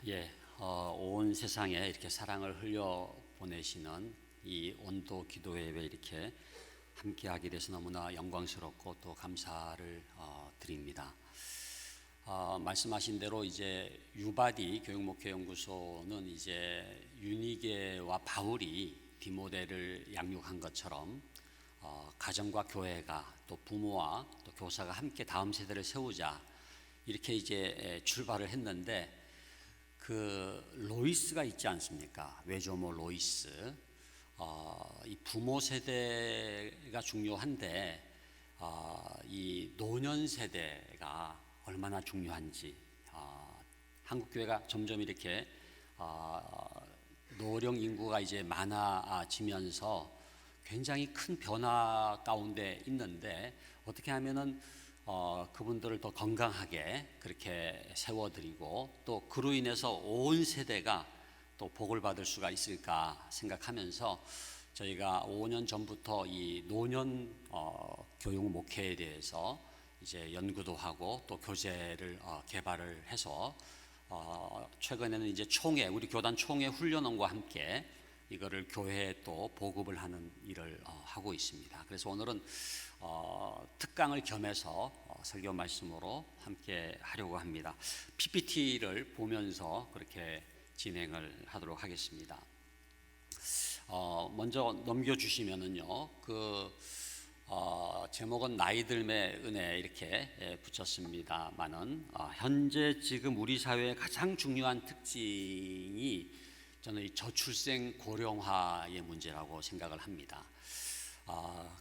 예, 온 세상에 이렇게 사랑을 흘려 보내시는 이 온도 기도회에 이렇게 함께하게 돼서 너무나 영광스럽고 또 감사를 드립니다. 말씀하신 대로 이제 유바디 교육목회연구소는 이제 유니게와 바울이 디모데를 양육한 것처럼 가정과 교회가 또 부모와 또 교사가 함께 다음 세대를 세우자 이렇게 이제 출발을 했는데 그 로이스가 있지 않습니까? 외조모 로이스. 이 부모 세대가 중요한데 이 노년 세대가 얼마나 중요한지 한국 교회가 점점 이렇게 노령 인구가 이제 많아지면서 굉장히 큰 변화 가운데 있는데 어떻게 하면은 그분들을 더 건강하게 그렇게 세워드리고 또 그로 인해서 온 세대가 또 복을 받을 수가 있을까 생각하면서 저희가 5년 전부터 이 노년 교육 목회에 대해서 이제 연구도 하고 또 교재를 개발을 해서 최근에는 이제 총회, 우리 교단 총회 훈련원과 함께 이거를 교회에 또 보급을 하는 일을 하고 있습니다. 그래서 오늘은 특강을 겸해서 설교 말씀으로 함께 하려고 합니다. PPT를 보면서 그렇게 진행을 하도록 하겠습니다. 먼저 넘겨주시면은요, 제목은 나이들의 은혜 이렇게 붙였습니다만은 현재 지금 우리 사회의 가장 중요한 특징이 저는 이 저출생 고령화의 문제라고 생각을 합니다.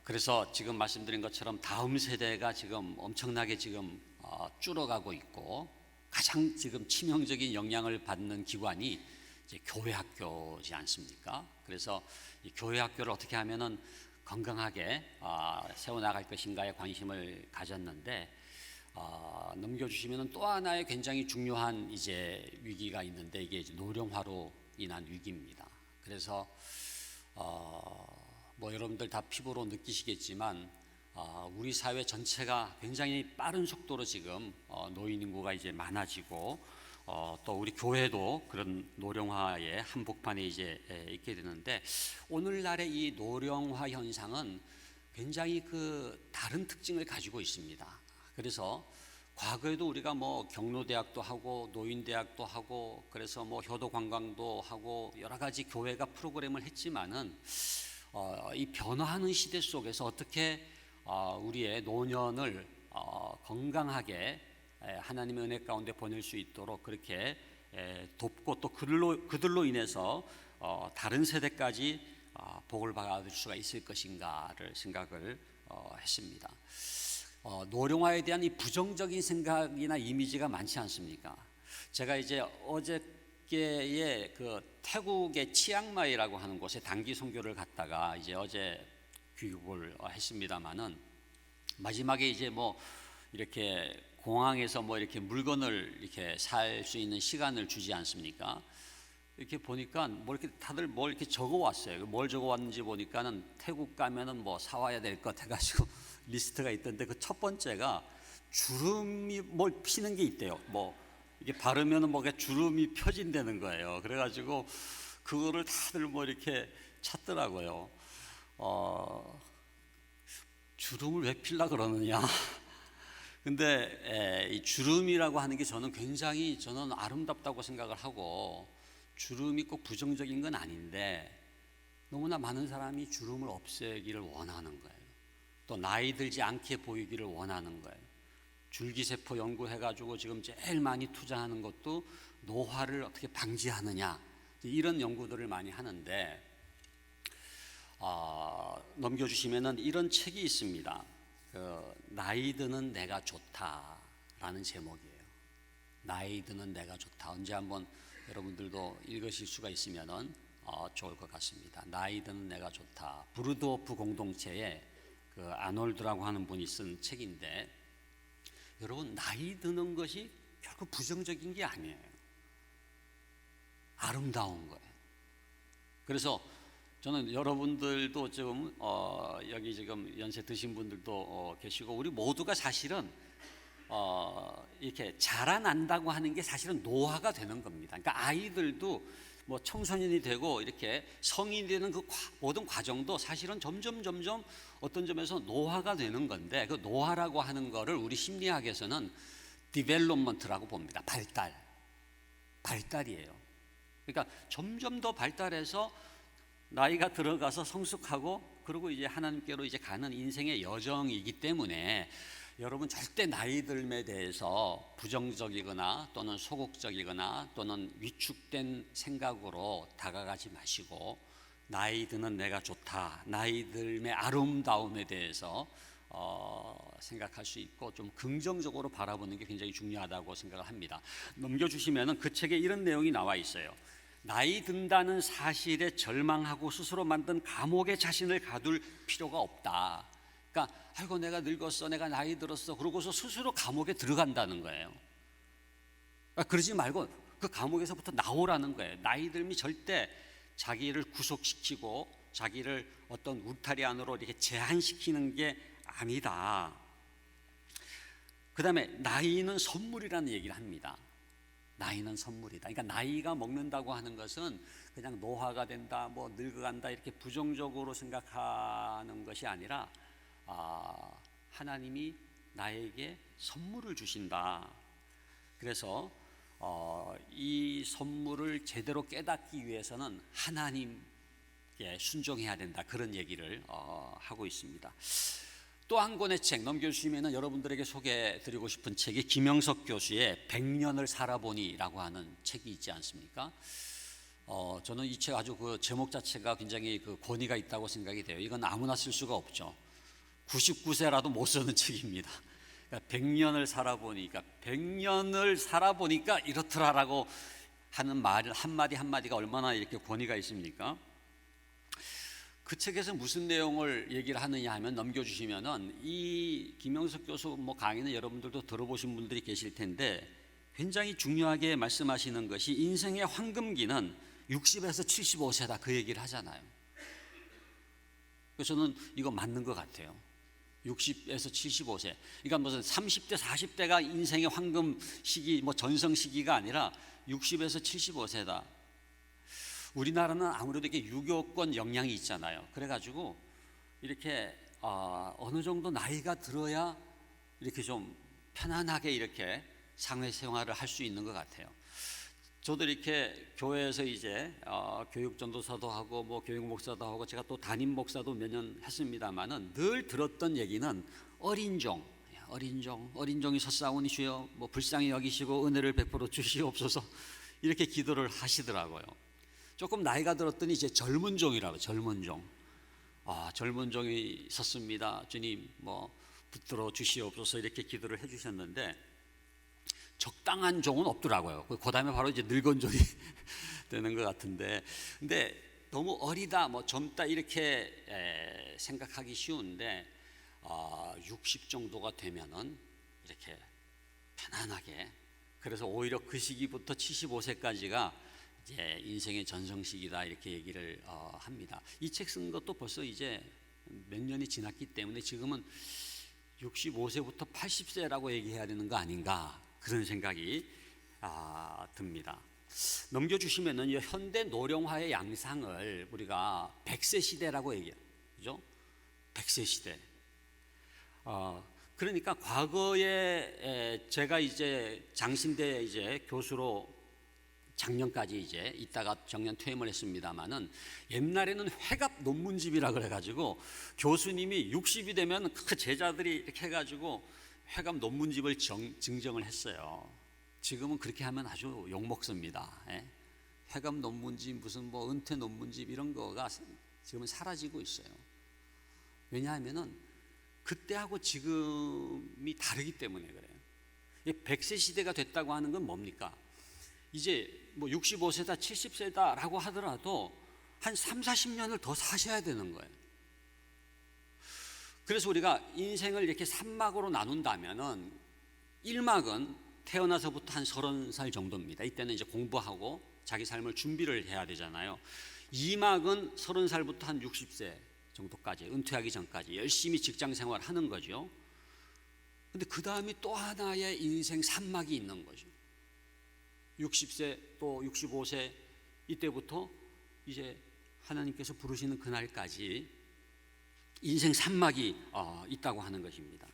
그래서 지금 말씀드린 것처럼 다음 세대가 지금 엄청나게 지금 줄어가고 있고 가장 지금 치명적인 영향을 받는 기관이 이제 교회 학교지 않습니까? 그래서 이 교회 학교를 어떻게 하면은 건강하게 세워나갈 것인가에 관심을 가졌는데 넘겨주시면은 또 하나의 굉장히 중요한 이제 위기가 있는데 이게 이제 노령화로 인한 위기입니다. 그래서 뭐 여러분들 다 피부로 느끼시겠지만 우리 사회 전체가 굉장히 빠른 속도로 지금 노인 인구가 이제 많아지고 또 우리 교회도 그런 노령화의 한복판에 이제 있게 되는데 오늘날의 이 노령화 현상은 굉장히 그 다른 특징을 가지고 있습니다. 그래서 과거에도 우리가 뭐 경로대학도 하고 노인대학도 하고 그래서 뭐 효도관광도 하고 여러 가지 교회가 프로그램을 했지만은 이 변화하는 시대 속에서 어떻게 우리의 노년을 건강하게 하나님의 은혜 가운데 보낼 수 있도록 그렇게 돕고 또 그들로 인해서 다른 세대까지 복을 받을 수가 있을 것인가를 생각을 했습니다. 노령화에 대한 이 부정적인 생각이나 이미지가 많지 않습니까? 제가 이제 어저께에 그 태국의 치앙마이라고 하는 곳에 단기 선교를 갔다가 이제 어제 귀국을 했습니다만은 마지막에 이제 뭐 이렇게 공항에서 뭐 이렇게 물건을 이렇게 살 수 있는 시간을 주지 않습니까? 이렇게 보니까 뭐 이렇게 다들 뭘 이렇게 적어 왔어요. 뭘 적어 왔는지 보니까는 태국 가면은 뭐 사와야 될 것 해가지고 리스트가 있던데 그 첫 번째가 주름이 뭘 피는 게 있대요. 뭐 이게 바르면은 뭐가 주름이 펴진다는 거예요. 그래가지고 그거를 다들 뭐 이렇게 찾더라고요. 주름을 왜 필라 그러느냐? 근데 이 주름이라고 하는 게 저는 굉장히 아름답다고 생각을 하고 주름이 꼭 부정적인 건 아닌데 너무나 많은 사람이 주름을 없애기를 원하는 거예요. 또 나이 들지 않게 보이기를 원하는 거예요. 줄기세포 연구해가지고 지금 제일 많이 투자하는 것도 노화를 어떻게 방지하느냐 이런 연구들을 많이 하는데 넘겨주시면은 이런 책이 있습니다. 나이 드는 내가 좋다라는 제목이에요. 나이 드는 내가 좋다. 언제 한번 여러분들도 읽으실 수가 있으면은 좋을 것 같습니다. 나이 드는 내가 좋다. 브루드호프 공동체에 그 아놀드라고 하는 분이 쓴 책인데 여러분 나이 드는 것이 결국 부정적인 게 아니에요. 아름다운 거예요. 그래서 저는 여러분들도 지금 여기 지금 연세 드신 분들도 계시고 우리 모두가 사실은 이렇게 자라난다고 하는 게 사실은 노화가 되는 겁니다. 그러니까 아이들도 뭐 청소년이 되고 이렇게 성인이 되는 그 모든 과정도 사실은 점점 어떤 점에서 노화가 되는 건데, 그 노화라고 하는 거를 우리 심리학에서는 디벨롭먼트라고 봅니다. 발달이에요. 그러니까 점점 더 발달해서 나이가 들어가서 성숙하고, 그리고 이제 하나님께로 이제 가는 인생의 여정이기 때문에 여러분 절대 나이 듦에 대해서 부정적이거나 또는 소극적이거나 또는 위축된 생각으로 다가가지 마시고, 나이 드는 내가 좋다, 나이 듦의 아름다움에 대해서 생각할 수 있고 좀 긍정적으로 바라보는 게 굉장히 중요하다고 생각을 합니다. 넘겨주시면은 그 책에 이런 내용이 나와 있어요. 나이 든다는 사실에 절망하고 스스로 만든 감옥에 자신을 가둘 필요가 없다. 그러니까 아이고 내가 늙었어, 내가 나이 들었어, 그러고서 스스로 감옥에 들어간다는 거예요. 그러지 말고 그 감옥에서부터 나오라는 거예요. 나이 들미 절대 자기를 구속시키고 자기를 어떤 울타리 안으로 이렇게 제한시키는 게 아니다. 그 다음에 나이는 선물이라는 얘기를 합니다. 나이는 선물이다. 그러니까 나이가 먹는다고 하는 것은 그냥 노화가 된다, 뭐 늙어간다 이렇게 부정적으로 생각하는 것이 아니라 하나님이 나에게 선물을 주신다. 그래서 이 선물을 제대로 깨닫기 위해서는 하나님께 순종해야 된다, 그런 얘기를 하고 있습니다. 또 한 권의 책 넘겨주시면 여러분들에게 소개해드리고 싶은 책이 김영석 교수의 100년을 살아보니라고 하는 책이 있지 않습니까? 저는 이 책 아주 그 제목 자체가 굉장히 그 권위가 있다고 생각이 돼요. 이건 아무나 쓸 수가 없죠. 99세라도 못 쓰는 책입니다. 그러니까 100년을 살아보니까 100년을 살아보니까 이렇더라라고 하는 말 한마디가 얼마나 이렇게 권위가 있습니까? 그 책에서 무슨 내용을 얘기를 하느냐 하면, 넘겨주시면은 이 김영석 교수 뭐 강의는 여러분들도 들어보신 분들이 계실 텐데 굉장히 중요하게 말씀하시는 것이 인생의 황금기는 60에서 75세다, 그 얘기를 하잖아요. 그래서 저는 이거 맞는 것 같아요. 60에서 75세. 그러니까 무슨 30대, 40대가 인생의 황금 시기, 뭐 전성 시기가 아니라 60에서 75세다. 우리나라는 아무래도 이렇게 유교권 영향이 있잖아요. 그래가지고 이렇게 어느 정도 나이가 들어야 이렇게 좀 편안하게 이렇게 사회생활을 할 수 있는 것 같아요. 저도 이렇게 교회에서 이제 교육 전도사도 하고 뭐 교육 목사도 하고 제가 또 담임 목사도 몇 년 했습니다만은 늘 들었던 얘기는 어린 종이 섰사오니 주여 뭐 불쌍히 여기시고 은혜를 베풀어 주시옵소서, 이렇게 기도를 하시더라고요. 조금 나이가 들었더니 이제 젊은 종이라고, 젊은 종이 섰습니다, 주님 뭐 붙들어 주시옵소서, 이렇게 기도를 해주셨는데 적당한 종은 없더라고요. 그 다음에 바로 이제 늙은 종이 되는 것 같은데, 근데 너무 어리다, 뭐 젊다 이렇게 생각하기 쉬운데 60 정도가 되면은 이렇게 편안하게, 그래서 오히려 그 시기부터 75세까지가 이제 인생의 전성시기다, 이렇게 얘기를 합니다. 이 책 쓴 것도 벌써 이제 몇 년이 지났기 때문에 지금은 65세부터 80세라고 얘기해야 되는 거 아닌가, 그런 생각이 듭니다. 넘겨주시면은 현대 노령화의 양상을 우리가 100세 시대라고 얘기해요. 그죠? 100세 시대. 그러니까 과거에 제가 이제 장신대 이제 교수로 작년까지 이제 있다가 정년 퇴임을 했습니다마는, 옛날에는 회갑 논문집이라 그래가지고 교수님이 60이 되면 그 제자들이 이렇게 해가지고 회갑 논문집을 증정을 했어요. 지금은 그렇게 하면 아주 욕먹습니다. 회갑 논문집, 무슨 뭐 은퇴 논문집 이런 거가 지금은 사라지고 있어요. 왜냐하면은 그때하고 지금이 다르기 때문에 그래요. 100세 시대가 됐다고 하는 건 뭡니까? 이제 뭐 65세다 70세다라고 하더라도 한 3, 40년을 더 사셔야 되는 거예요. 그래서 우리가 인생을 이렇게 3막으로 나눈다면은 1막은 태어나서부터 한 30살 정도입니다. 이때는 이제 공부하고 자기 삶을 준비를 해야 되잖아요. 2막은 30살부터 한 60세 정도까지, 은퇴하기 전까지 열심히 직장 생활 하는 거죠. 근데 그 다음에 또 하나의 인생 산막이 있는 거죠. 60세 또 65세 이때부터 이제 하나님께서 부르시는 그날까지 인생 산막이 있다고 하는 것입니다.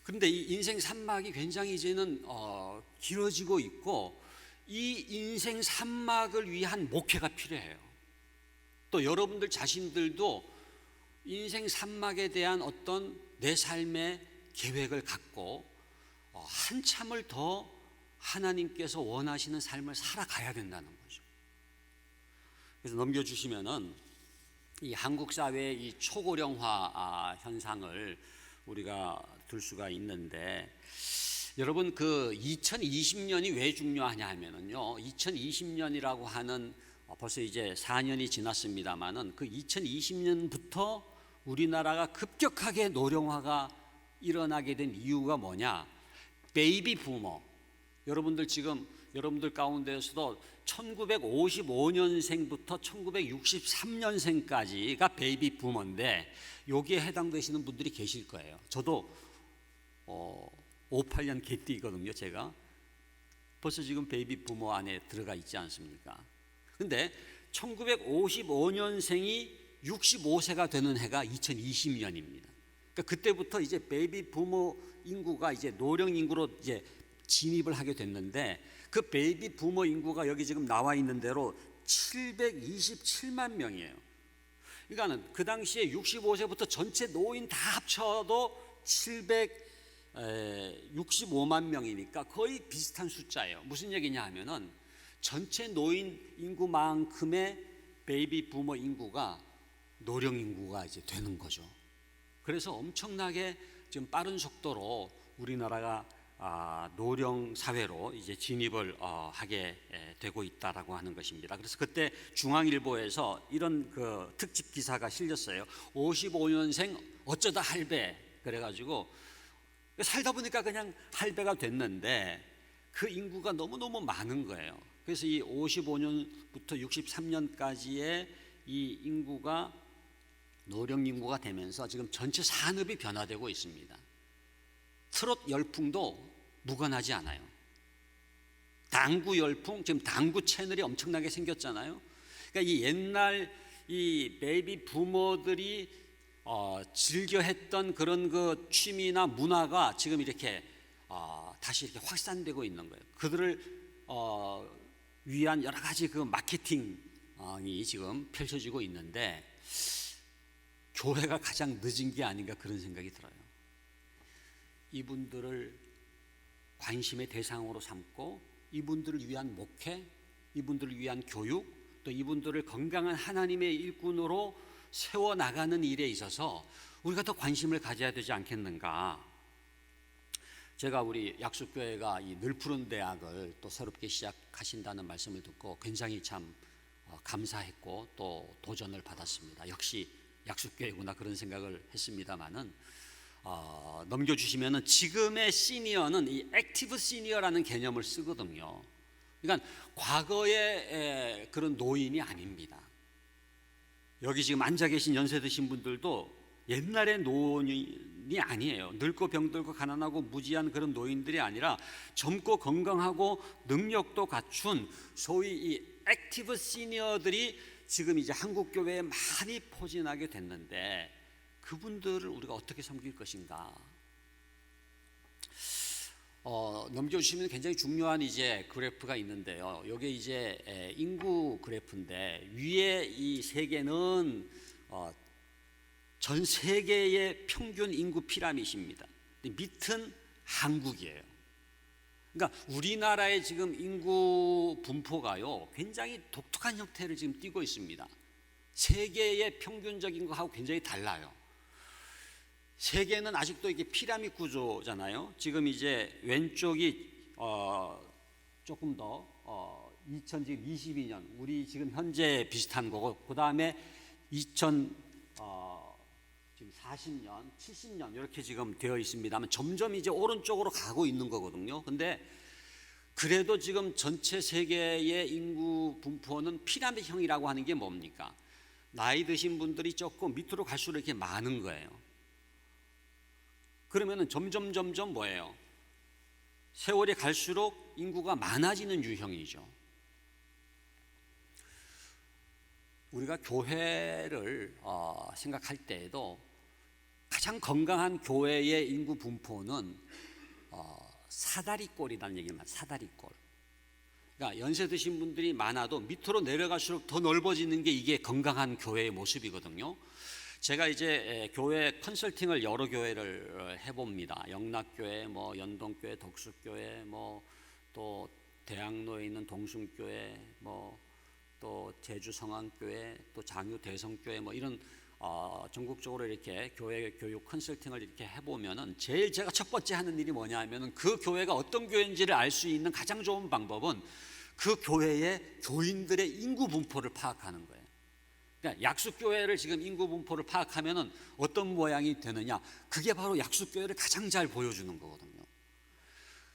그런데 이 인생 산막이 굉장히 이제는 길어지고 있고, 이 인생 산막을 위한 목회가 필요해요. 또 여러분들 자신들도 인생 산막에 대한 어떤 내 삶의 계획을 갖고 한참을 더 하나님께서 원하시는 삶을 살아가야 된다는 거죠. 그래서 넘겨주시면은 이 한국 사회의 이 초고령화 현상을 우리가 들 수가 있는데, 여러분 그 2020년이 왜 중요하냐 하면은요, 2020년이라고 하는 벌써 이제 4년이 지났습니다만은 그 2020년부터 우리나라가 급격하게 노령화가 일어나게 된 이유가 뭐냐? 베이비 부머. 여러분들 지금 여러분들 가운데에서도 1955년생부터 1963년생까지가 베이비 부머인데, 여기에 해당되시는 분들이 계실 거예요. 저도 58년 개띠거든요. 제가 벌써 지금 베이비 부머 안에 들어가 있지 않습니까? 근데 1955년생이 65세가 되는 해가 2020년입니다. 그러니까 그때부터 이제 베이비 부머 인구가 이제 노령 인구로 이제 진입을 하게 됐는데, 그 베이비 부머 인구가 여기 지금 나와 있는 대로 727만 명이에요. 그러니까는 그 당시에 65세부터 전체 노인 다 합쳐도 765만 명이니까 거의 비슷한 숫자예요. 무슨 얘기냐 하면은 전체 노인 인구만큼의 베이비 부머 인구가 노령 인구가 이제 되는 거죠. 그래서 엄청나게 지금 빠른 속도로 우리나라가 노령 사회로 이제 진입을 하게 되고 있다라고 하는 것입니다. 그래서 그때 중앙일보에서 이런 그 특집 기사가 실렸어요. 55년생 어쩌다 할배. 그래가지고 살다 보니까 그냥 할배가 됐는데 그 인구가 너무너무 많은 거예요. 그래서 이 55년부터 63년까지의 이 인구가 노령 인구가 되면서 지금 전체 산업이 변화되고 있습니다. 트롯 열풍도 무관하지 않아요. 당구 열풍, 지금 당구 채널이 엄청나게 생겼잖아요. 그러니까 이 옛날 이 베이비 부모들이 즐겨 했던 그런 그 취미나 문화가 지금 이렇게 다시 이렇게 확산되고 있는 거예요. 그들을 위한 여러 가지 그 마케팅이 지금 펼쳐지고 있는데, 교회가 가장 늦은 게 아닌가 그런 생각이 들어요. 이분들을 관심의 대상으로 삼고 이분들을 위한 목회, 이분들을 위한 교육, 또 이분들을 건강한 하나님의 일꾼으로 세워나가는 일에 있어서 우리가 더 관심을 가져야 되지 않겠는가. 제가 우리 약속교회가 이 늘푸른 대학을 또 새롭게 시작하신다는 말씀을 듣고 굉장히 참 감사했고 또 도전을 받았습니다. 역시 약속교회구나 그런 생각을 했습니다마는, 넘겨주시면은 지금의 시니어는 이 액티브 시니어라는 개념을 쓰거든요. 그러니까 과거의 그런 노인이 아닙니다. 여기 지금 앉아 계신 연세 드신 분들도 옛날의 노인이 아니에요. 늙고 병들고 가난하고 무지한 그런 노인들이 아니라 젊고 건강하고 능력도 갖춘 소위 이 액티브 시니어들이 지금 이제 한국 교회에 많이 포진하게 됐는데, 그분들을 우리가 어떻게 섬길 것인가? 넘겨주시면 굉장히 중요한 이제 그래프가 있는데요. 이게 이제 인구 그래프인데, 위에 이 세 개는 전 세계의 평균 인구 피라밋입니다. 밑은 한국이에요. 그러니까 우리나라의 지금 인구 분포가요, 굉장히 독특한 형태를 지금 띠고 있습니다. 세계의 평균적인 거하고 굉장히 달라요. 세계는 아직도 이게 피라밋 구조잖아요. 지금 이제 왼쪽이 조금 더 2022년 우리 지금 현재 비슷한 거고, 그 다음에 2040년, 70년 이렇게 지금 되어 있습니다만 점점 이제 오른쪽으로 가고 있는 거거든요. 근데 그래도 지금 전체 세계의 인구 분포는 피라밋형이라고 하는 게 뭡니까? 나이 드신 분들이 조금 밑으로 갈수록 이렇게 많은 거예요. 그러면은 점점 뭐예요? 세월이 갈수록 인구가 많아지는 유형이죠. 우리가 교회를 생각할 때에도 가장 건강한 교회의 인구 분포는 사다리꼴이라는 얘기만, 사다리꼴. 그러니까 연세 드신 분들이 많아도 밑으로 내려갈수록 더 넓어지는 게 이게 건강한 교회의 모습이거든요. 제가 이제 교회 컨설팅을 여러 교회를 해봅니다. 영락교회, 뭐 연동교회, 덕수교회, 뭐 또 대학로에 있는 동순교회, 뭐 또 제주 성안교회, 또 장유 대성교회, 뭐 이런 전국적으로 이렇게 교회 교육 컨설팅을 이렇게 해보면은 제일 제가 첫 번째 하는 일이 뭐냐 하면은 그 교회가 어떤 교회인지를 알 수 있는 가장 좋은 방법은 그 교회의 교인들의 인구 분포를 파악하는 거예요. 그러니까 약수교회를 지금 인구 분포를 파악하면은 어떤 모양이 되느냐, 그게 바로 약수교회를 가장 잘 보여주는 거거든요.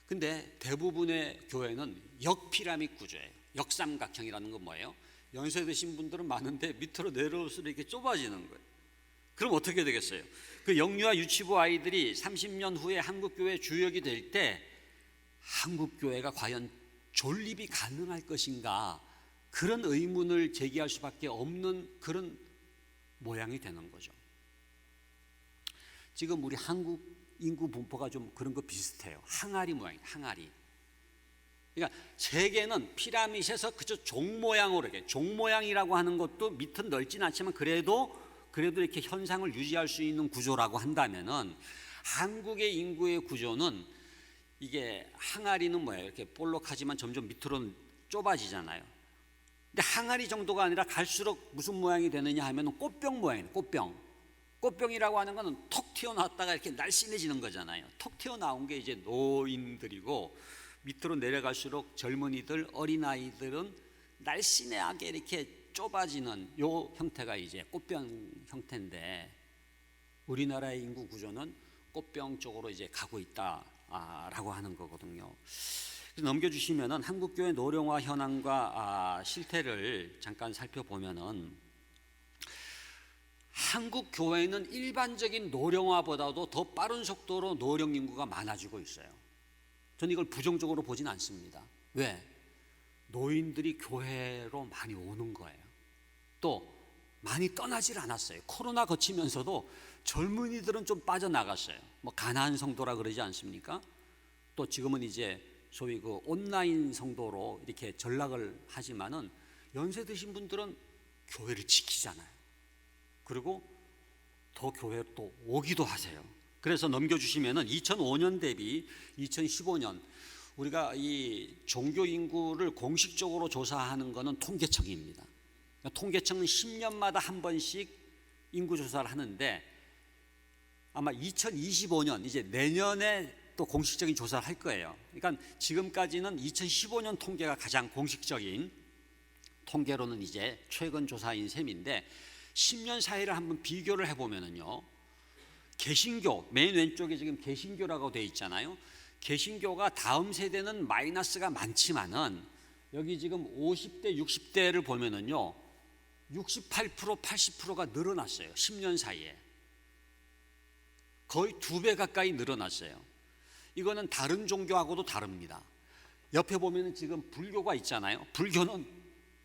근데 대부분의 교회는 역피라밋 구조예요. 역삼각형이라는 건 뭐예요? 연세 드신 분들은 많은데 밑으로 내려올수록 이렇게 좁아지는 거예요. 그럼 어떻게 되겠어요? 그 영유아 유치부 아이들이 30년 후에 한국교회 주역이 될 때 한국교회가 과연 존립이 가능할 것인가, 그런 의문을 제기할 수밖에 없는 그런 모양이 되는 거죠. 지금 우리 한국 인구 분포가 좀 그런 거 비슷해요. 항아리 모양이에요. 항아리. 그러니까 세계는 피라밋에서 그저 종 모양으로, 이렇게 종 모양이라고 하는 것도 밑은 넓진 않지만 그래도 이렇게 현상을 유지할 수 있는 구조라고 한다면은 한국의 인구의 구조는 이게 항아리는 뭐예요? 이렇게 볼록하지만 점점 밑으로 좁아지잖아요. 근데 항아리 정도가 아니라 갈수록 무슨 모양이 되느냐 하면 꽃병 모양이에요. 꽃병이라고 하는 거는 톡 튀어나왔다가 이렇게 날씬해지는 거잖아요. 톡 튀어나온 게 이제 노인들이고, 밑으로 내려갈수록 젊은이들, 어린아이들은 날씬하게 이렇게 좁아지는 요 형태가 이제 꽃병 형태인데, 우리나라의 인구 구조는 꽃병 쪽으로 이제 가고 있다라고 하는 거거든요. 넘겨주시면은 한국교회 노령화 현황과 실태를 잠깐 살펴보면은, 한국 교회는 일반적인 노령화보다도 더 빠른 속도로 노령 인구가 많아지고 있어요. 저는 이걸 부정적으로 보진 않습니다. 왜? 노인들이 교회로 많이 오는 거예요. 또 많이 떠나질 않았어요. 코로나 거치면서도 젊은이들은 좀 빠져나갔어요. 뭐 가나안 성도라 그러지 않습니까? 또 지금은 이제 소위 그 온라인 성도로 이렇게 전락을 하지만은 연세 드신 분들은 교회를 지키잖아요. 그리고 더 교회로 또 오기도 하세요. 그래서 넘겨주시면은 2005년 대비 2015년 우리가 이 종교 인구를 공식적으로 조사하는 것은 통계청입니다. 통계청은 10년마다 한 번씩 인구 조사를 하는데, 아마 2025년 이제 내년에 또 공식적인 조사를 할 거예요. 그러니까 지금까지는 2015년 통계가 가장 공식적인 통계로는 이제 최근 조사인 셈인데, 10년 사이를 한번 비교를 해보면은요, 개신교 맨 왼쪽에 지금 개신교라고 되어 있잖아요. 개신교가 다음 세대는 마이너스가 많지만은 여기 지금 50대 60대를 보면은요 68% 80%가 늘어났어요. 10년 사이에 거의 2배 가까이 늘어났어요. 이거는 다른 종교하고도 다릅니다. 옆에 보면은 지금 불교가 있잖아요. 불교는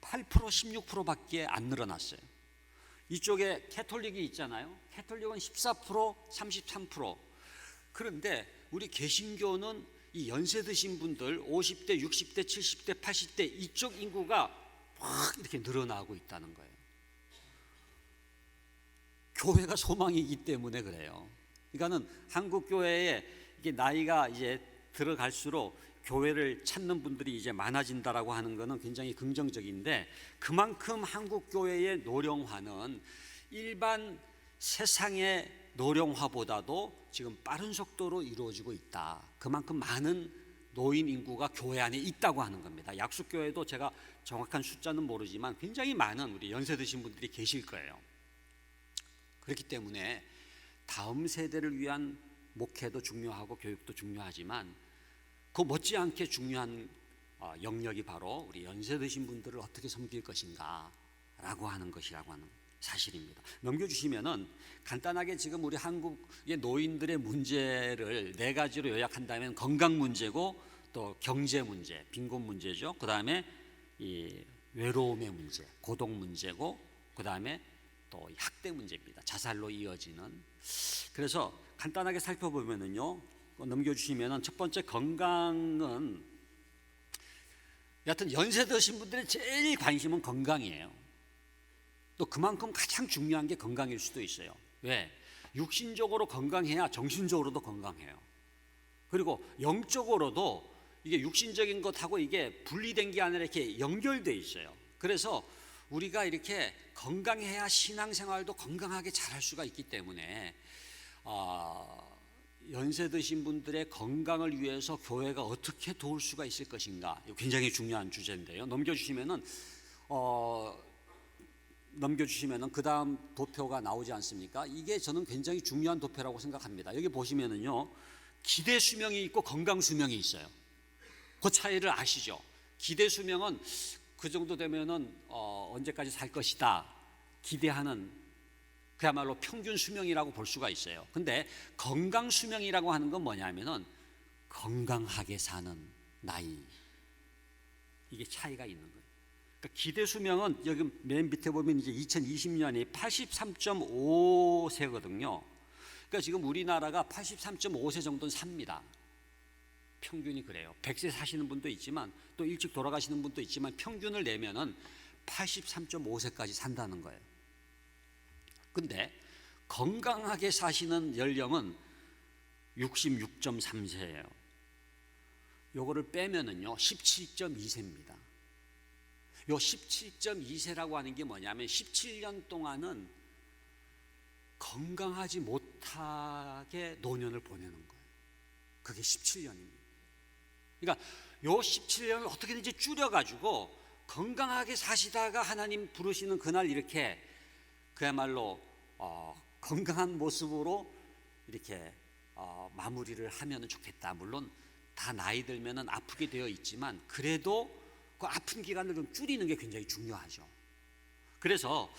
8% 16%밖에 안 늘어났어요. 이쪽에 캐톨릭이 있잖아요. 캐톨릭은 14% 33%. 그런데 우리 개신교는 이 연세 드신 분들 50대 60대 70대 80대 이쪽 인구가 확 이렇게 늘어나고 있다는 거예요. 교회가 소망이기 때문에 그래요. 그러니까는 한국 교회에 이게 나이가 이제 들어갈수록 교회를 찾는 분들이 이제 많아진다라고 하는 것은 굉장히 긍정적인데, 그만큼 한국 교회의 노령화는 일반 세상의 노령화보다도 지금 빠른 속도로 이루어지고 있다. 그만큼 많은 노인 인구가 교회 안에 있다고 하는 겁니다. 약수교회도 제가 정확한 숫자는 모르지만 굉장히 많은 우리 연세 드신 분들이 계실 거예요. 그렇기 때문에 다음 세대를 위한 목회도 중요하고 교육도 중요하지만 그 못지않게 중요한 영역이 바로 우리 연세 드신 분들을 어떻게 섬길 것인가 라고 하는 것이라고 하는 사실입니다. 넘겨주시면은 간단하게 지금 우리 한국의 노인들의 문제를 네 가지로 요약한다면 건강 문제고 또 경제 문제, 빈곤 문제죠. 그 다음에 이 외로움의 문제, 고독 문제고 그 다음에 또 학대 문제입니다. 자살로 이어지는. 그래서 간단하게 살펴보면은요, 넘겨주시면은 첫 번째 건강은 여하튼 연세 드신 분들의 제일 관심은 건강이에요. 또 그만큼 가장 중요한 게 건강일 수도 있어요. 왜? 육신적으로 건강해야 정신적으로도 건강해요. 그리고 영적으로도 이게 육신적인 것하고 이게 분리된 게 아니라 이렇게 연결돼 있어요. 그래서 우리가 이렇게 건강해야 신앙생활도 건강하게 잘할 수가 있기 때문에 연세 드신 분들의 건강을 위해서 교회가 어떻게 도울 수가 있을 것인가, 굉장히 중요한 주제인데요. 넘겨주시면은 그 다음 도표가 나오지 않습니까? 이게 저는 굉장히 중요한 도표라고 생각합니다. 여기 보시면은요, 기대 수명이 있고 건강 수명이 있어요. 그 차이를 아시죠? 기대 수명은 그 정도 되면은 언제까지 살 것이다 기대하는 그야말로 평균 수명이라고 볼 수가 있어요. 근데 건강 수명이라고 하는 건 뭐냐면은 건강하게 사는 나이, 이게 차이가 있는 거예요. 그러니까 기대 수명은 여기 맨 밑에 보면 이제 2020년이 83.5세거든요. 그러니까 지금 우리나라가 83.5세 정도는 삽니다. 평균이 그래요. 100세 사시는 분도 있지만 또 일찍 돌아가시는 분도 있지만 평균을 내면은 83.5세까지 산다는 거예요. 근데 건강하게 사시는 연령은 66.3세예요. 요거를 빼면은요 17.2세입니다. 요 17.2세라고 하는 게 뭐냐면 17년 동안은 건강하지 못하게 노년을 보내는 거예요. 그게 17년입니다. 그러니까 요 17년을 어떻게든지 줄여가지고 건강하게 사시다가 하나님 부르시는 그날 이렇게 그야말로 건강한 모습으로 이렇게 마무리를 하면 좋겠다. 물론 다 나이 들면은 아프게 되어 있지만 그래도 그 아픈 기간을 좀 줄이는 게 굉장히 중요하죠. 그래서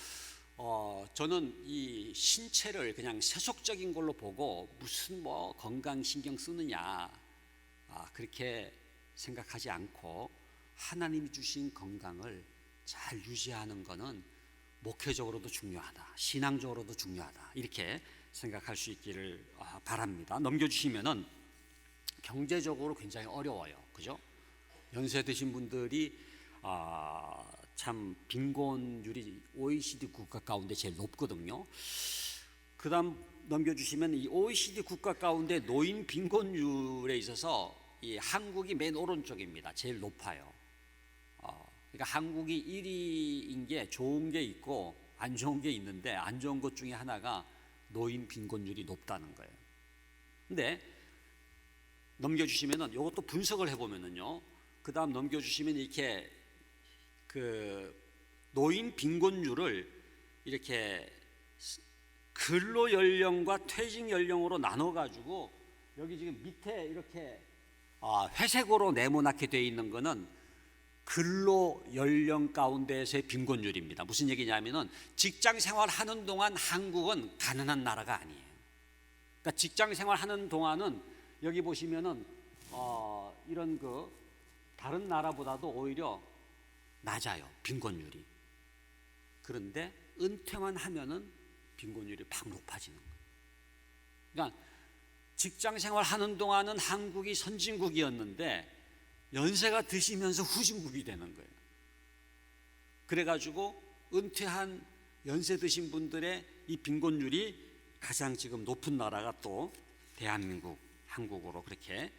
저는 이 신체를 그냥 세속적인 걸로 보고 무슨 뭐 건강 신경 쓰느냐 그렇게 생각하지 않고 하나님이 주신 건강을 잘 유지하는 것은 목회적으로도 중요하다, 신앙적으로도 중요하다, 이렇게 생각할 수 있기를 바랍니다. 넘겨주시면은 경제적으로 굉장히 어려워요. 그죠? 연세 드신 분들이 참 빈곤율이 OECD 국가 가운데 제일 높거든요. 그 다음 넘겨주시면 이 OECD 국가 가운데 노인 빈곤율에 있어서 이 한국이 맨 오른쪽입니다. 제일 높아요. 그러니까 한국이 1위인 게 좋은 게 있고 안 좋은 게 있는데 안 좋은 것 중에 하나가 노인 빈곤율이 높다는 거예요. 근데 넘겨주시면은 이것도 분석을 해보면은요, 그 다음 넘겨주시면 이렇게 그 노인 빈곤율을 이렇게 근로 연령과 퇴직 연령으로 나눠가지고 여기 지금 밑에 이렇게 회색으로 네모나게 되어 있는 거는 근로 연령 가운데서의 빈곤율입니다. 무슨 얘기냐면은 직장 생활하는 동안 한국은 가난한 나라가 아니에요. 그러니까 직장 생활하는 동안은 여기 보시면은 이런 그 다른 나라보다도 오히려 낮아요, 빈곤율이. 그런데 은퇴만 하면은 빈곤율이 팍 높아지는 거예요. 그러니까 직장 생활하는 동안은 한국이 선진국이었는데 연세가 드시면서 후진국이 되는 거예요. 그래가지고 은퇴한 연세 드신 분들의 이 빈곤율이 가장 지금 높은 나라가 또 대한민국, 한국으로 그렇게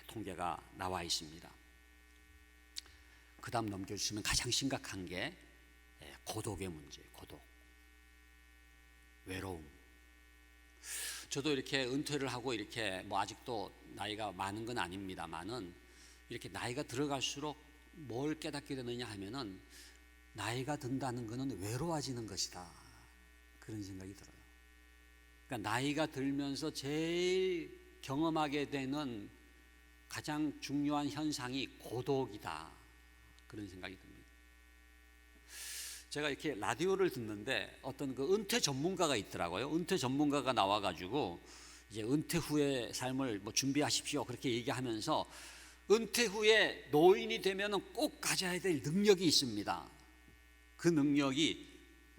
통계가 나와 있습니다. 그 다음 넘겨주시면 가장 심각한 게 고독의 문제예요. 고독, 외로움. 저도 이렇게 은퇴를 하고 이렇게 뭐 아직도 나이가 많은 건 아닙니다만은 이렇게 나이가 들어갈수록 뭘 깨닫게 되느냐 하면은 나이가 든다는 것은 외로워지는 것이다, 그런 생각이 들어요. 그러니까 나이가 들면서 제일 경험하게 되는 가장 중요한 현상이 고독이다, 그런 생각이 듭니다. 제가 이렇게 라디오를 듣는데 어떤 그 은퇴 전문가가 있더라고요. 은퇴 전문가가 나와가지고 이제 은퇴 후의 삶을 뭐 준비하십시오 그렇게 얘기하면서 은퇴 후에 노인이 되면은 꼭 가져야 될 능력이 있습니다. 그 능력이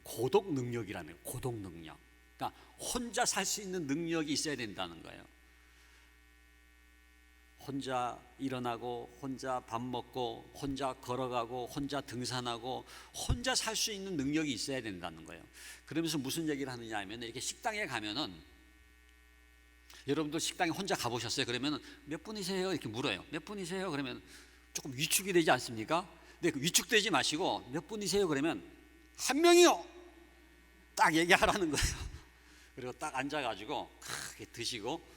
고독 능력이라는 거예요. 고독 능력. 그러니까 혼자 살 수 있는 능력이 있어야 된다는 거예요. 혼자 일어나고 혼자 밥 먹고 혼자 걸어가고 혼자 등산하고 혼자 살 수 있는 능력이 있어야 된다는 거예요. 그러면서 무슨 얘기를 하느냐 하면 이렇게 식당에 가면은 여러분들 식당에 혼자 가보셨어요? 그러면 몇 분이세요? 이렇게 물어요. 몇 분이세요? 그러면 조금 위축이 되지 않습니까? 근데 그 위축되지 마시고 몇 분이세요? 그러면 한 명이요. 딱 얘기하라는 거예요. 그리고 딱 앉아가지고 크게 드시고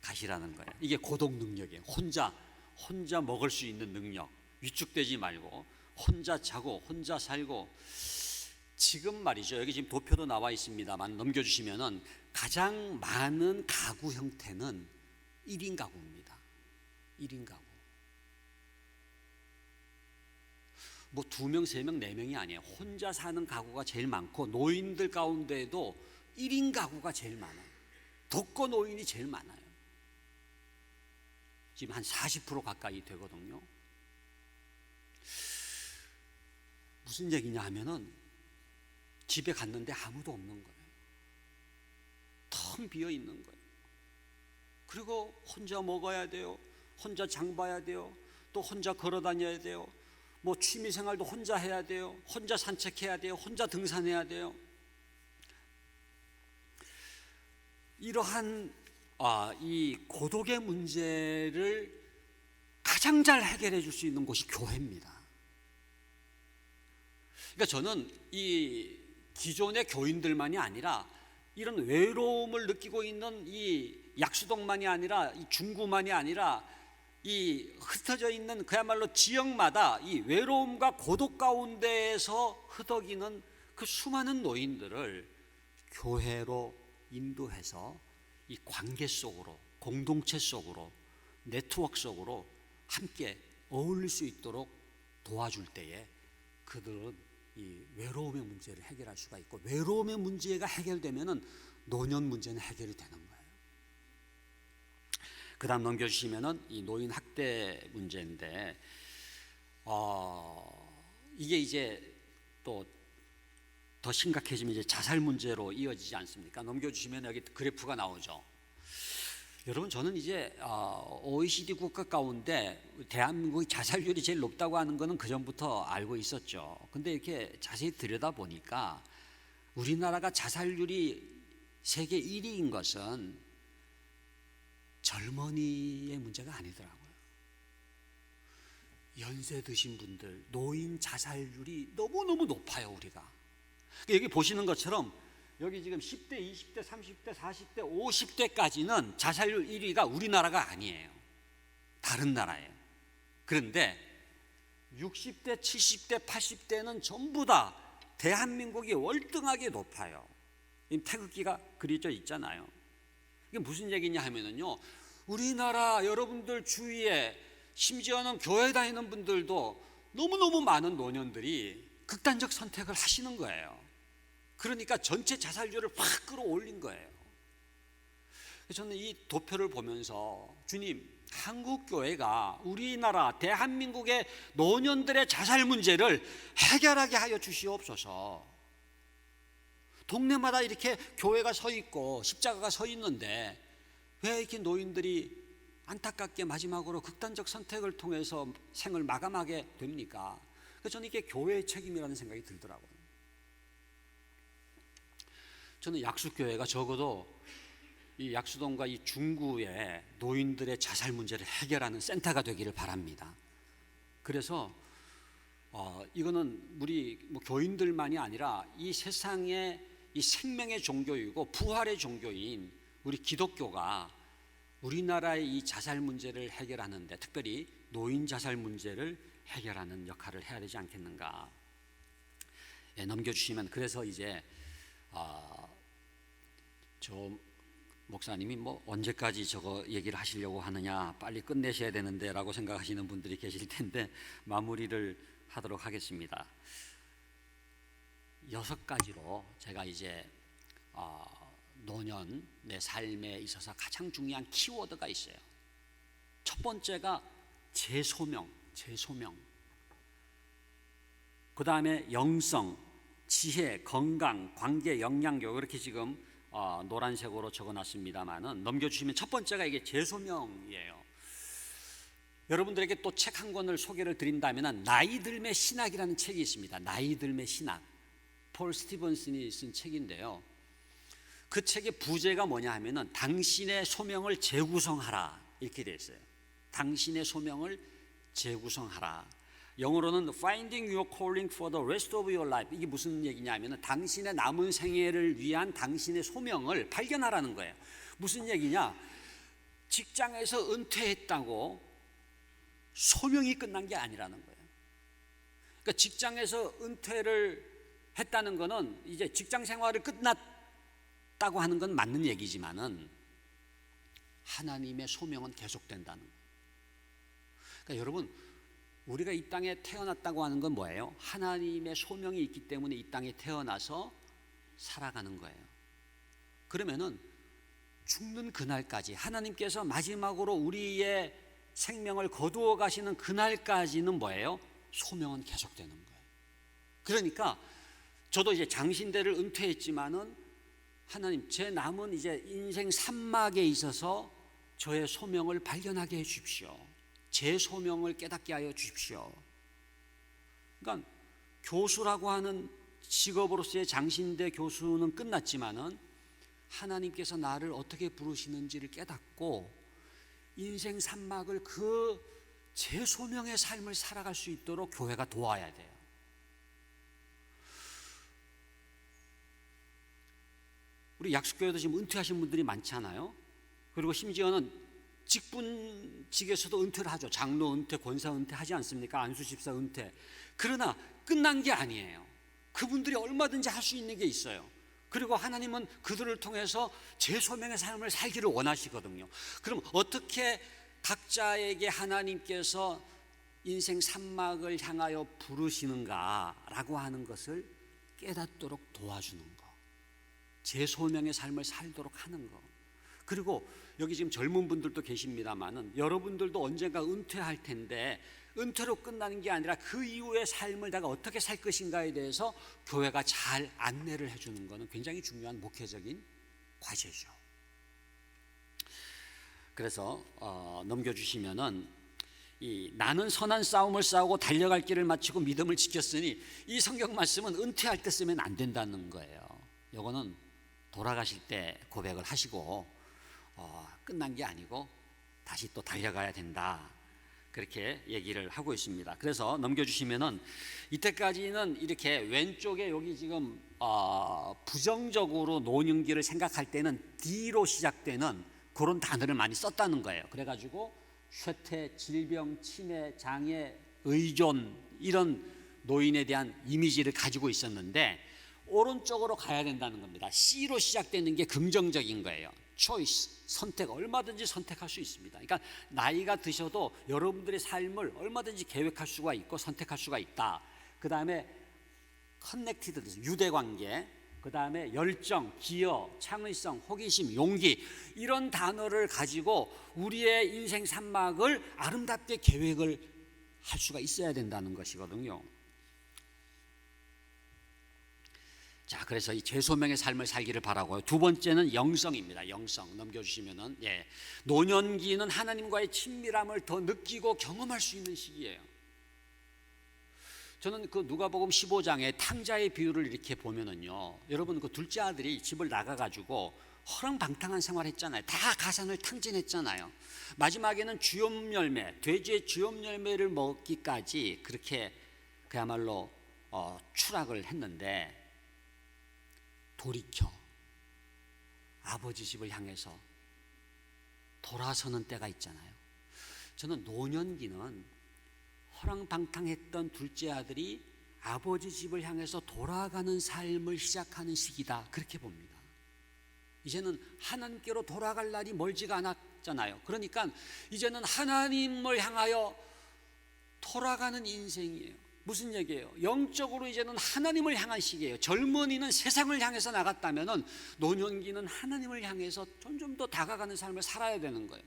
가시라는 거예요. 이게 고독 능력이에요. 혼자 먹을 수 있는 능력. 위축되지 말고 혼자 자고 혼자 살고. 지금 말이죠. 여기 지금 도표도 나와 있습니다만 넘겨주시면은 가장 많은 가구 형태는 1인 가구입니다. 1인 가구. 뭐 2명, 3명, 4명이 아니에요. 혼자 사는 가구가 제일 많고 노인들 가운데에도 1인 가구가 제일 많아요. 독거 노인이 제일 많아요. 지금 한 40% 가까이 되거든요. 무슨 얘기냐 하면은 집에 갔는데 아무도 없는 거예요. 텅 비어 있는 거예요. 그리고 혼자 먹어야 돼요. 혼자 장 봐야 돼요. 또 혼자 걸어 다녀야 돼요. 뭐 취미 생활도 혼자 해야 돼요. 혼자 산책해야 돼요. 혼자 등산해야 돼요. 이러한 이 고독의 문제를 가장 잘 해결해 줄 수 있는 곳이 교회입니다. 그러니까 저는 이 기존의 교인들만이 아니라 이런 외로움을 느끼고 있는 이 약수동만이 아니라 이 중구만이 아니라 이 흩어져 있는 그야말로 지역마다 이 외로움과 고독 가운데에서 흐덕이는 그 수많은 노인들을 교회로 인도해서 이 관계 속으로, 공동체 속으로, 네트워크 속으로 함께 어울릴 수 있도록 도와줄 때에 그들은 이 외로움의 문제를 해결할 수가 있고, 외로움의 문제가 해결되면은 노년 문제는 해결이 되는 거예요. 그 다음 넘겨주시면은 이 노인 학대 문제인데, 이게 이제 또 더 심각해지면 이제 자살 문제로 이어지지 않습니까? 넘겨주시면 여기 그래프가 나오죠. 여러분, 저는 이제 OECD 국가 가운데 대한민국의 자살률이 제일 높다고 하는 것은 그전부터 알고 있었죠. 근데 이렇게 자세히 들여다보니까 우리나라가 자살률이 세계 1위인 것은 젊은이의 문제가 아니더라고요. 연세 드신 분들, 노인 자살률이 너무너무 높아요, 우리가. 여기 보시는 것처럼 여기 지금 10대, 20대, 30대, 40대, 50대까지는 자살률 1위가 우리나라가 아니에요. 다른 나라예요. 그런데 60대, 70대, 80대는 전부 다 대한민국이 월등하게 높아요. 태극기가 그려져 있잖아요. 이게 무슨 얘기냐 하면은요, 우리나라 여러분들 주위에 심지어는 교회 다니는 분들도 너무너무 많은 노년들이 극단적 선택을 하시는 거예요. 그러니까 전체 자살률을 확 끌어올린 거예요. 저는 이 도표를 보면서 주님, 한국교회가 우리나라 대한민국의 노년들의 자살 문제를 해결하게 하여 주시옵소서. 동네마다 이렇게 교회가 서 있고 십자가가 서 있는데 왜 이렇게 노인들이 안타깝게 마지막으로 극단적 선택을 통해서 생을 마감하게 됩니까? 그래서 저는 이게 교회의 책임이라는 생각이 들더라고요. 저는 약수교회가 적어도 이 약수동과 이 중구의 노인들의 자살 문제를 해결하는 센터가 되기를 바랍니다. 그래서 이거는 우리 뭐 교인들만이 아니라 이 세상의 이 생명의 종교이고 부활의 종교인 우리 기독교가 우리나라의 이 자살 문제를 해결하는데, 특별히 노인 자살 문제를 해결하는 역할을 해야 되지 않겠는가. 넘겨주시면, 그래서 이제 저 목사님이 뭐 언제까지 저거 얘기를 하시려고 하느냐, 빨리 끝내셔야 되는데 라고 생각하시는 분들이 계실 텐데 마무리를 하도록 하겠습니다. 6가지로 제가 이제 노년 내 삶에 있어서 가장 중요한 키워드가 있어요. 첫 번째가 재소명. 그 다음에 영성, 지혜, 건강, 관계, 영향력, 이렇게 지금 노란색으로 적어놨습니다만은 넘겨주시면 첫 번째가 이게 재소명이에요. 여러분들에게 또 책 한 권을 소개를 드린다면 나이 들매 신학이라는 책이 있습니다. 나이 들매 신학, 폴 스티븐슨이 쓴 책인데요. 그 책의 부제가 뭐냐 하면은 당신의 소명을 재구성하라, 이렇게 되어 있어요. 당신의 소명을 재구성하라. 영어로는 Finding Your Calling for the Rest of Your Life. 이게 무슨 얘기냐 하면은 당신의 남은 생애를 위한 당신의 소명을 발견하라는 거예요. 무슨 얘기냐? 직장에서 은퇴했다고 소명이 끝난 게 아니라는 거예요. 그러니까 직장에서 은퇴를 했다는 거는 이제 직장 생활을 끝났다고 하는 건 맞는 얘기지만은 하나님의 소명은 계속된다는 거예요. 그러니까 여러분, 우리가 이 땅에 태어났다고 하는 건 뭐예요? 하나님의 소명이 있기 때문에 이 땅에 태어나서 살아가는 거예요. 그러면은 죽는 그날까지, 하나님께서 마지막으로 우리의 생명을 거두어 가시는 그날까지는 뭐예요? 소명은 계속되는 거예요. 그러니까 저도 이제 장신대를 은퇴했지만은 하나님, 제 남은 이제 인생 산막에 있어서 저의 소명을 발견하게 해 주십시오. 제 소명을 깨닫게 하여 주십시오. 그러니까 교수라고 하는 직업으로서의 장신대 교수는 끝났지만은 하나님께서 나를 어떻게 부르시는지를 깨닫고 인생 산막을 그 제 소명의 삶을 살아갈 수 있도록 교회가 도와야 돼요. 우리 약속교회도 지금 은퇴하신 분들이 많잖아요. 그리고 심지어는 직분직에서도 은퇴를 하죠. 장로 은퇴, 권사 은퇴 하지 않습니까? 안수집사 은퇴. 그러나 끝난 게 아니에요. 그분들이 얼마든지 할 수 있는 게 있어요. 그리고 하나님은 그들을 통해서 제 소명의 삶을 살기를 원하시거든요. 그럼 어떻게 각자에게 하나님께서 인생 산막을 향하여 부르시는가라고 하는 것을 깨닫도록 도와주는 거, 제 소명의 삶을 살도록 하는 거. 그리고 여기 지금 젊은 분들도 계십니다만은 여러분들도 언젠가 은퇴할 텐데 은퇴로 끝나는 게 아니라 그 이후의 삶을 내가 어떻게 살 것인가에 대해서 교회가 잘 안내를 해주는 것은 굉장히 중요한 목회적인 과제죠. 그래서 넘겨주시면은 이 나는 선한 싸움을 싸우고 달려갈 길을 마치고 믿음을 지켰으니, 이 성경 말씀은 은퇴할 때 쓰면 안 된다는 거예요. 요거는 돌아가실 때 고백을 하시고 끝난 게 아니고 다시 또 달려가야 된다, 그렇게 얘기를 하고 있습니다. 그래서 넘겨주시면은 이때까지는 이렇게 왼쪽에 여기 지금 부정적으로 노년기를 생각할 때는 D로 시작되는 그런 단어를 많이 썼다는 거예요. 그래가지고 쇠퇴, 질병, 치매, 장애, 의존, 이런 노인에 대한 이미지를 가지고 있었는데 오른쪽으로 가야 된다는 겁니다. C로 시작되는 게 긍정적인 거예요. choice, 선택, 얼마든지 선택할 수 있습니다. 그러니까 나이가 드셔도 여러분들의 삶을 얼마든지 계획할 수가 있고 선택할 수가 있다. 그 다음에 connected, 유대관계, 그 다음에 열정, 기여, 창의성, 호기심, 용기, 이런 단어를 가지고 우리의 인생 산막을 아름답게 계획을 할 수가 있어야 된다는 것이거든요. 자, 그래서 이 재소명의 삶을 살기를 바라고요. 두 번째는 영성입니다. 영성 넘겨주시면은, 노년기는 하나님과의 친밀함을 더 느끼고 경험할 수 있는 시기예요. 저는 그 누가복음 15장에 탕자의 비유를 이렇게 보면은요, 여러분 그 둘째 아들이 집을 나가가지고 허랑방탕한 생활했잖아요. 다 가산을 탕진했잖아요. 마지막에는 주염 열매, 돼지의 주염 열매를 먹기까지 그렇게 그야말로 추락을 했는데 돌이켜 아버지 집을 향해서 돌아서는 때가 있잖아요. 저는 노년기는 허랑방탕했던 둘째 아들이 아버지 집을 향해서 돌아가는 삶을 시작하는 시기다, 그렇게 봅니다. 이제는 하나님께로 돌아갈 날이 멀지가 않았잖아요. 그러니까 이제는 하나님을 향하여 돌아가는 인생이에요. 무슨 얘기예요? 영적으로 이제는 하나님을 향한 시기예요. 젊은이는 세상을 향해서 나갔다면은 노년기는 하나님을 향해서 점점 더 다가가는 삶을 살아야 되는 거예요.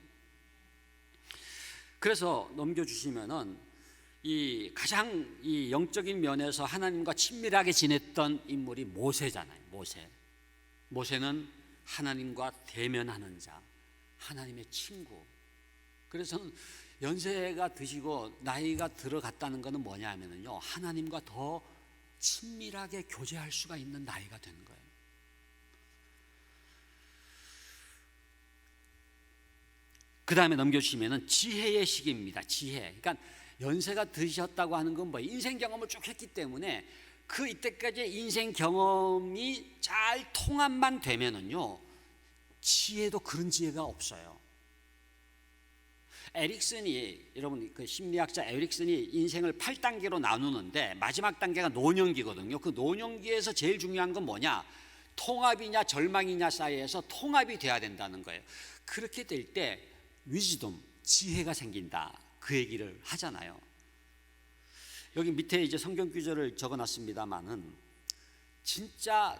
그래서 넘겨주시면은 이 가장 이 영적인 면에서 하나님과 친밀하게 지냈던 인물이 모세잖아요. 모세는 하나님과 대면하는 자, 하나님의 친구. 그래서 연세가 드시고 나이가 들어갔다는 것은 뭐냐면요, 하나님과 더 친밀하게 교제할 수가 있는 나이가 되는 거예요. 그 다음에 넘겨주시면은 지혜의 시기입니다. 지혜. 그러니까 연세가 드셨다고 하는 건 뭐예요? 인생 경험을 쭉 했기 때문에 그 이때까지의 인생 경험이 잘 통합만 되면은요, 지혜도 그런 지혜가 없어요. 여러분 그 심리학자 에릭슨이 인생을 8단계로 나누는데 마지막 단계가 노년기거든요. 그 노년기에서 제일 중요한 건 뭐냐? 통합이냐 절망이냐 사이에서 통합이 돼야 된다는 거예요. 그렇게 될 때 위즈덤, 지혜가 생긴다, 그 얘기를 하잖아요. 여기 밑에 이제 성경 구절을 적어놨습니다만은 진짜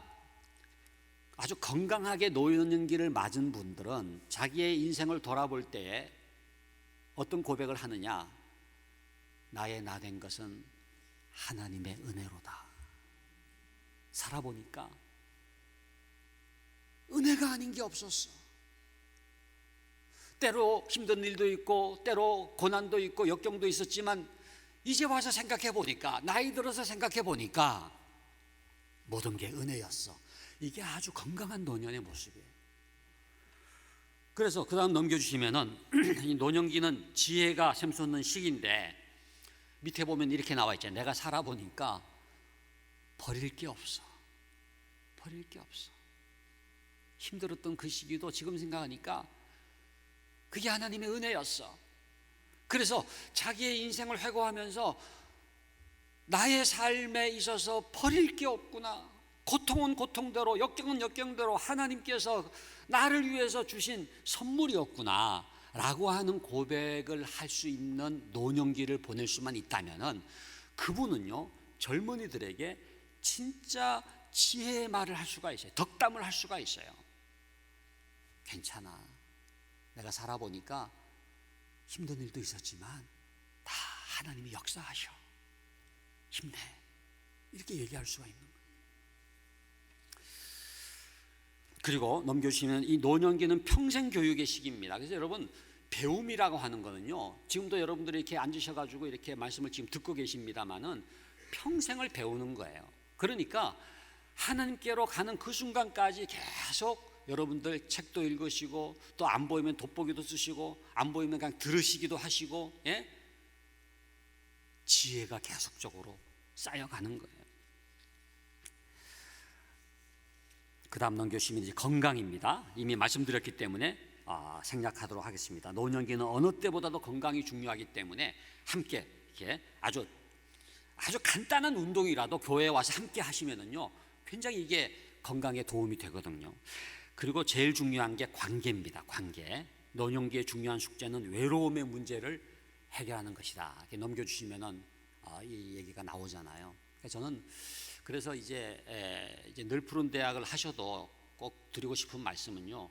아주 건강하게 노년기를 맞은 분들은 자기의 인생을 돌아볼 때에 어떤 고백을 하느냐? 나의 나 된 것은 하나님의 은혜로다. 살아보니까 은혜가 아닌 게 없었어. 때로 힘든 일도 있고 때로 고난도 있고 역경도 있었지만 이제 와서 생각해 보니까, 나이 들어서 생각해 보니까 모든 게 은혜였어. 이게 아주 건강한 노년의 모습이에요. 그래서 그 다음 넘겨주시면은 이 노년기는 지혜가 샘솟는 시기인데 밑에 보면 이렇게 나와 있잖아요. 내가 살아보니까 버릴 게 없어. 버릴 게 없어. 힘들었던 그 시기도 지금 생각하니까 그게 하나님의 은혜였어. 그래서 자기의 인생을 회고하면서 나의 삶에 있어서 버릴 게 없구나, 고통은 고통대로 역경은 역경대로 하나님께서 나를 위해서 주신 선물이었구나 라고 하는 고백을 할 수 있는 노년기를 보낼 수만 있다면은 그분은요, 젊은이들에게 진짜 지혜의 말을 할 수가 있어요. 덕담을 할 수가 있어요. 괜찮아, 내가 살아보니까 힘든 일도 있었지만 다 하나님이 역사하셔, 힘내, 이렇게 얘기할 수가 있는 거예요. 그리고 넘겨주시면 이 노년기는 평생 교육의 시기입니다. 그래서 여러분, 배움이라고 하는 거는요, 지금도 여러분들이 이렇게 앉으셔가지고 이렇게 말씀을 지금 듣고 계십니다만은 평생을 배우는 거예요. 그러니까 하나님께로 가는 그 순간까지 계속 여러분들 책도 읽으시고 또 안 보이면 돋보기도 쓰시고 안 보이면 그냥 들으시기도 하시고, 예? 지혜가 계속적으로 쌓여가는 거예요. 그 다음 넘겨주시면 이제 건강입니다. 이미 말씀드렸기 때문에 생략하도록 하겠습니다. 노년기는 어느 때보다도 건강이 중요하기 때문에 함께 이렇게 아주 간단한 운동이라도 교회에 와서 함께 하시면은요, 굉장히 이게 건강에 도움이 되거든요. 그리고 제일 중요한 게 관계입니다. 관계. 노년기의 중요한 숙제는 외로움의 문제를 해결하는 것이다. 이렇게 넘겨주시면은 이 얘기가 나오잖아요. 저는 그래서 이제 늘 푸른 대학을 하셔도 꼭 드리고 싶은 말씀은요,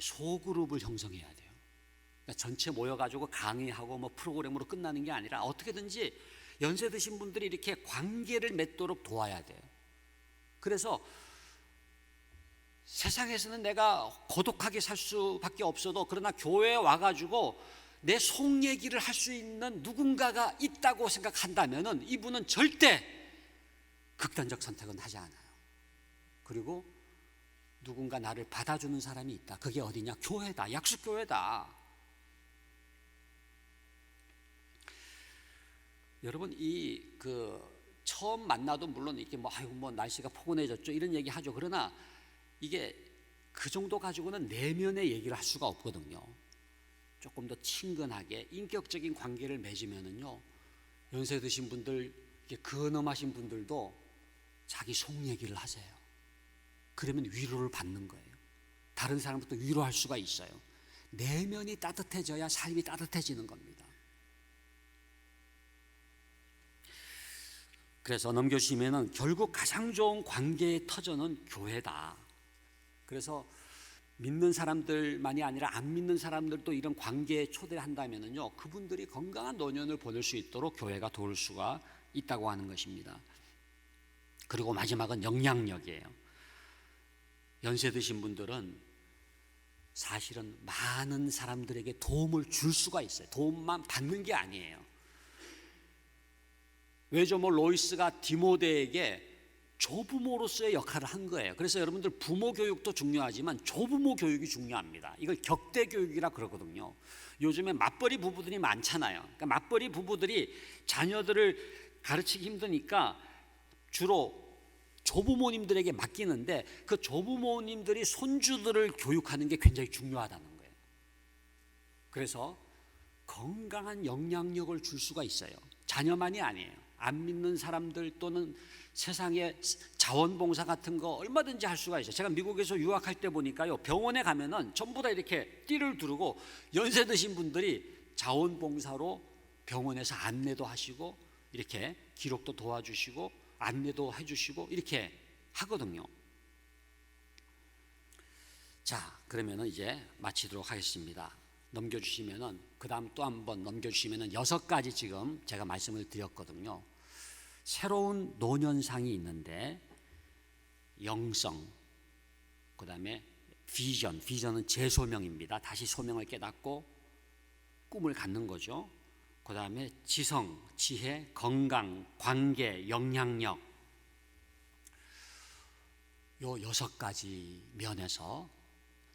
소그룹을 형성해야 돼요. 그러니까 전체 모여가지고 강의하고 뭐 프로그램으로 끝나는 게 아니라 어떻게든지 연세 드신 분들이 이렇게 관계를 맺도록 도와야 돼요. 그래서 세상에서는 내가 고독하게 살 수밖에 없어도, 그러나 교회에 와가지고 내 속 얘기를 할 수 있는 누군가가 있다고 생각한다면은 이분은 절대 극단적 선택은 하지 않아요. 그리고 누군가 나를 받아주는 사람이 있다. 그게 어디냐? 교회다. 약속교회다. 여러분, 처음 만나도 물론 이렇게 뭐 날씨가 포근해졌죠, 이런 얘기 하죠. 그러나 이게 그 정도 가지고는 내면의 얘기를 할 수가 없거든요. 조금 더 친근하게 인격적인 관계를 맺으면은요, 연세 드신 분들, 근엄하신 분들도 자기 속 얘기를 하세요. 그러면 위로를 받는 거예요. 다른 사람부터 위로할 수가 있어요. 내면이 따뜻해져야 삶이 따뜻해지는 겁니다. 그래서 넘겨주시면은 결국 가장 좋은 관계의 터전은 교회다. 그래서 믿는 사람들만이 아니라 안 믿는 사람들도 이런 관계에 초대한다면은요, 그분들이 건강한 노년을 보낼 수 있도록 교회가 도울 수가 있다고 하는 것입니다. 그리고 마지막은 영향력이에요. 연세 드신 분들은 사실은 많은 사람들에게 도움을 줄 수가 있어요. 도움만 받는 게 아니에요. 외조모 로이스가 디모데에게 조부모로서의 역할을 한 거예요. 그래서 여러분들 부모 교육도 중요하지만 조부모 교육이 중요합니다. 이걸 격대 교육이라 그러거든요. 요즘에 맞벌이 부부들이 많잖아요. 그러니까 맞벌이 부부들이 자녀들을 가르치기 힘드니까 주로 조부모님들에게 맡기는데, 그 조부모님들이 손주들을 교육하는 게 굉장히 중요하다는 거예요. 그래서 건강한 영향력을 줄 수가 있어요. 자녀만이 아니에요. 안 믿는 사람들 또는 세상에 자원봉사 같은 거 얼마든지 할 수가 있어요. 제가 미국에서 유학할 때 보니까요, 병원에 가면은 전부 다 이렇게 띠를 두르고 연세 드신 분들이 자원봉사로 병원에서 안내도 하시고 이렇게 기록도 도와주시고 안내도 해주시고 이렇게 하거든요. 자, 그러면은 이제 마치도록 하겠습니다. 넘겨주시면은, 그 다음 또 한번 넘겨주시면은 6가지 지금 제가 말씀을 드렸거든요. 새로운 노년상이 있는데, 영성, 그 다음에 비전은 재소명입니다. 다시 소명을 깨닫고 꿈을 갖는 거죠. 그 다음에 지성, 지혜, 건강, 관계, 영향력, 요 6가지 면에서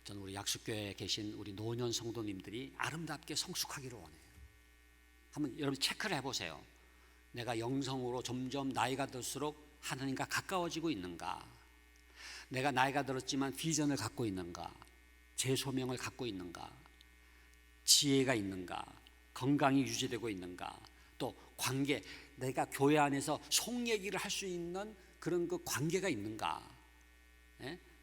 저는 우리 약속교회에 계신 우리 노년 성도님들이 아름답게 성숙하기를 원해요. 한번 여러분 체크를 해보세요. 내가 영성으로 점점 나이가 들수록 하나님과 가까워지고 있는가? 내가 나이가 들었지만 비전을 갖고 있는가? 재소명을 갖고 있는가? 지혜가 있는가? 건강이 유지되고 있는가? 또 관계, 내가 교회 안에서 속 얘기를 할 수 있는 그런 그 관계가 있는가?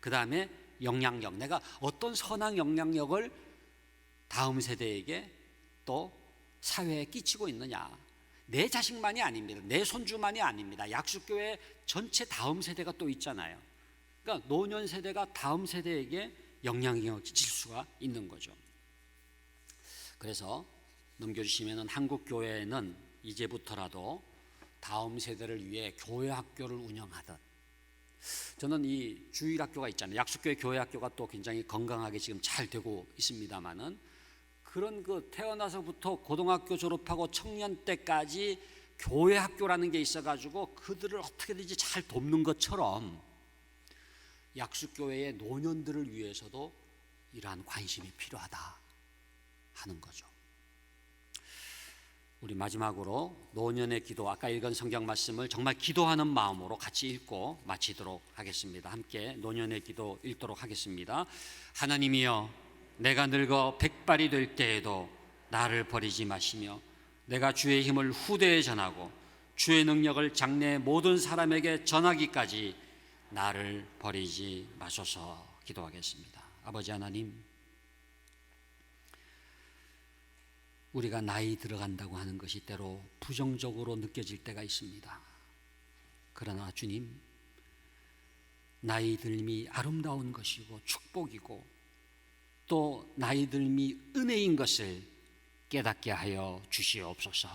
그 다음에 영향력, 내가 어떤 선한 영향력을 다음 세대에게 또 사회에 끼치고 있느냐. 내 자식만이 아닙니다. 내 손주만이 아닙니다. 약속교회 전체 다음 세대가 또 있잖아요. 그러니까 노년 세대가 다음 세대에게 영향력을 끼칠 수가 있는 거죠. 그래서 넘겨주시면 한국교회는 이제부터라도 다음 세대를 위해 교회 학교를 운영하듯, 저는 이 주일학교가 있잖아요. 약속교회 교회학교가 또 굉장히 건강하게 지금 잘 되고 있습니다만은, 그런 그 태어나서부터 고등학교 졸업하고 청년 때까지 교회 학교라는 게 있어가지고 그들을 어떻게든지 잘 돕는 것처럼 약속교회의 노년들을 위해서도 이러한 관심이 필요하다 하는 거죠. 우리 마지막으로 노년의 기도, 아까 읽은 성경 말씀을 정말 기도하는 마음으로 같이 읽고 마치도록 하겠습니다. 함께 노년의 기도 읽도록 하겠습니다. 하나님이여, 내가 늙어 백발이 될 때에도 나를 버리지 마시며 내가 주의 힘을 후대에 전하고 주의 능력을 장래 모든 사람에게 전하기까지 나를 버리지 마소서. 기도하겠습니다. 아버지 하나님, 우리가 나이 들어간다고 하는 것이 때로 부정적으로 느껴질 때가 있습니다. 그러나 주님, 나이 들미 아름다운 것이고 축복이고 또 나이 들미 은혜인 것을 깨닫게 하여 주시옵소서.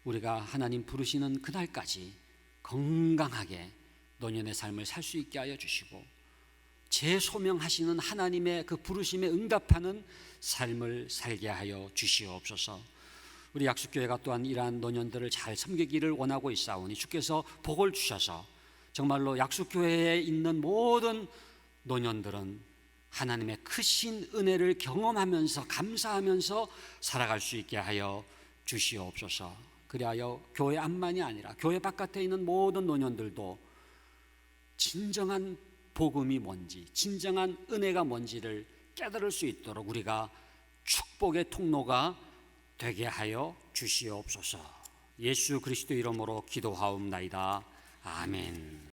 우리가 하나님 부르시는 그날까지 건강하게 노년의 삶을 살 수 있게 하여 주시고, 재소명하시는 하나님의 그 부르심에 응답하는 삶을 살게 하여 주시옵소서. 우리 약속교회가 또한 이러한 노년들을 잘 섬기기를 원하고 있사오니 주께서 복을 주셔서 정말로 약속교회에 있는 모든 노년들은 하나님의 크신 은혜를 경험하면서 감사하면서 살아갈 수 있게 하여 주시옵소서. 그리하여 교회 안만이 아니라 교회 바깥에 있는 모든 노년들도 진정한 복음이 뭔지, 진정한 은혜가 뭔지를 깨달을 수 있도록 우리가 축복의 통로가 되게 하여 주시옵소서. 예수 그리스도 이름으로 기도하옵나이다. 아멘.